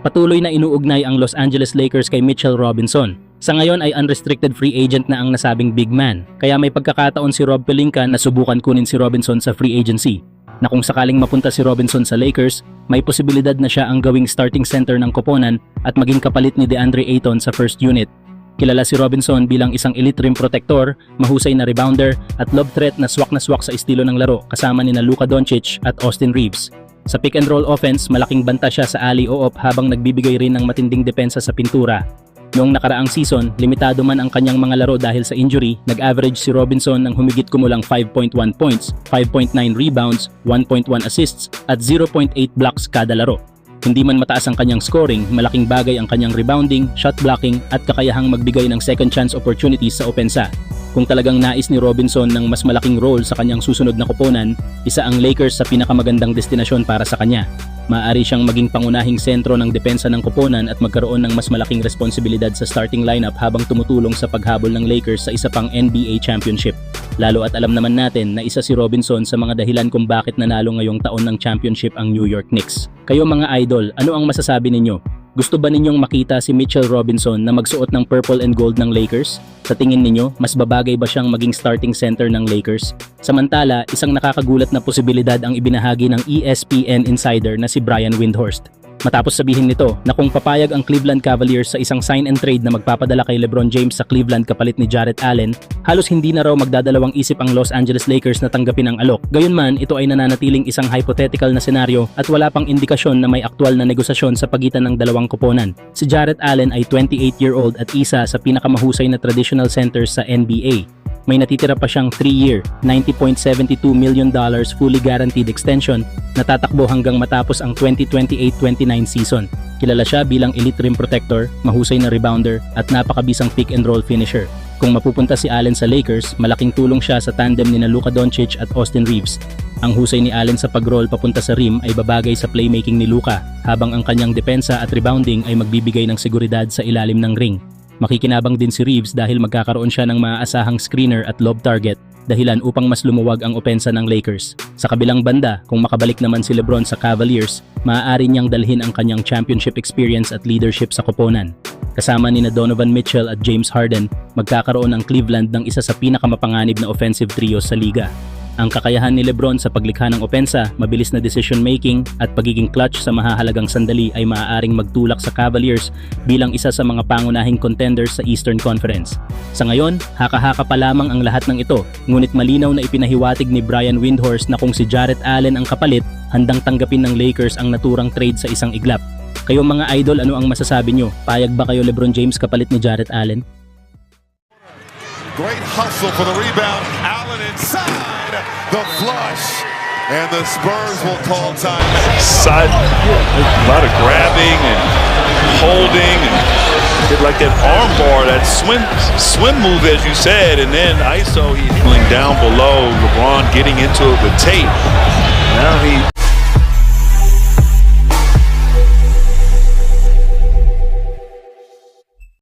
Patuloy na inuugnay ang Los Angeles Lakers kay Mitchell Robinson. Sa ngayon ay unrestricted free agent na ang nasabing big man, kaya may pagkakataon si Rob Pelinka na subukan kunin si Robinson sa free agency. Na kung sakaling mapunta si Robinson sa Lakers, may posibilidad na siya ang gawing starting center ng koponan at maging kapalit ni DeAndre Ayton sa first unit. Kilala si Robinson bilang isang elite rim protector, mahusay na rebounder at lob threat na swak sa estilo ng laro kasama nina Luka Doncic at Austin Reeves. Sa pick and roll offense, malaking banta siya sa alley-oop habang nagbibigay rin ng matinding depensa sa pintura. Noong nakaraang season, limitado man ang kanyang mga laro dahil sa injury, nag-average si Robinson ng humigit kumulang 5.1 points, 5.9 rebounds, 1.1 assists at 0.8 blocks kada laro. Hindi man mataas ang kanyang scoring, malaking bagay ang kanyang rebounding, shot blocking at kakayahang magbigay ng second chance opportunities sa opensa. Kung talagang nais ni Robinson ng mas malaking role sa kanyang susunod na koponan, isa ang Lakers sa pinakamagandang destinasyon para sa kanya. Maaari siyang maging pangunahing sentro ng depensa ng koponan at magkaroon ng mas malaking responsibilidad sa starting lineup habang tumutulong sa paghabol ng Lakers sa isa pang NBA championship. Lalo at alam naman natin na isa si Robinson sa mga dahilan kung bakit nanalo ngayong taon ng championship ang New York Knicks. Kayo mga idol, ano ang masasabi ninyo? Gusto ba ninyong makita si Mitchell Robinson na magsuot ng purple and gold ng Lakers? Sa tingin ninyo, mas babagay ba siyang maging starting center ng Lakers? Samantala, isang nakakagulat na posibilidad ang ibinahagi ng ESPN insider na si Brian Windhorst. Matapos sabihin nito na kung papayag ang Cleveland Cavaliers sa isang sign and trade na magpapadala kay LeBron James sa Cleveland kapalit ni Jarrett Allen, halos hindi na raw magdadalawang isip ang Los Angeles Lakers na tanggapin ang alok. Gayunman, ito ay nananatiling isang hypothetical na senaryo at wala pang indikasyon na may aktwal na negosasyon sa pagitan ng dalawang koponan. Si Jarrett Allen ay 28-year-old at isa sa pinakamahusay na traditional centers sa NBA. May natitira pa siyang 3-year, $90.72 million fully guaranteed extension na tatakbo hanggang matapos ang 2028-29 season. Kilala siya bilang elite rim protector, mahusay na rebounder at napakabisang pick and roll finisher. Kung mapupunta si Allen sa Lakers, malaking tulong siya sa tandem ni Luka Doncic at Austin Reeves. Ang husay ni Allen sa pag-roll papunta sa rim ay babagay sa playmaking ni Luka, habang ang kanyang depensa at rebounding ay magbibigay ng seguridad sa ilalim ng ring. Makikinabang din si Reeves dahil magkakaroon siya ng maaasahang screener at lob target, dahilan upang mas lumuwag ang opensa ng Lakers. Sa kabilang banda, kung makabalik naman si LeBron sa Cavaliers, maaari niyang dalhin ang kanyang championship experience at leadership sa koponan. Kasama ni Donovan Mitchell at James Harden, magkakaroon ang Cleveland ng isa sa pinakamapanganib na offensive trio sa liga. Ang kakayahan ni LeBron sa paglikha ng opensa, mabilis na decision making at pagiging clutch sa mahahalagang sandali ay maaaring magtulak sa Cavaliers bilang isa sa mga pangunahing contenders sa Eastern Conference. Sa ngayon, haka-haka pa lamang ang lahat ng ito, ngunit malinaw na ipinahiwatig ni Brian Windhorst na kung si Jarrett Allen ang kapalit, handang tanggapin ng Lakers ang naturang trade sa isang iglap. Kayo mga idol, ano ang masasabi nyo? Payag ba kayo LeBron James kapalit ni Jarrett Allen? Great hustle for the rebound. Allen inside the flush. And the Spurs will call time. Side, a lot of grabbing and holding and did like that arm bar, that swim move as you said, and then ISO, he's going down below. LeBron getting into it with Tate. Now he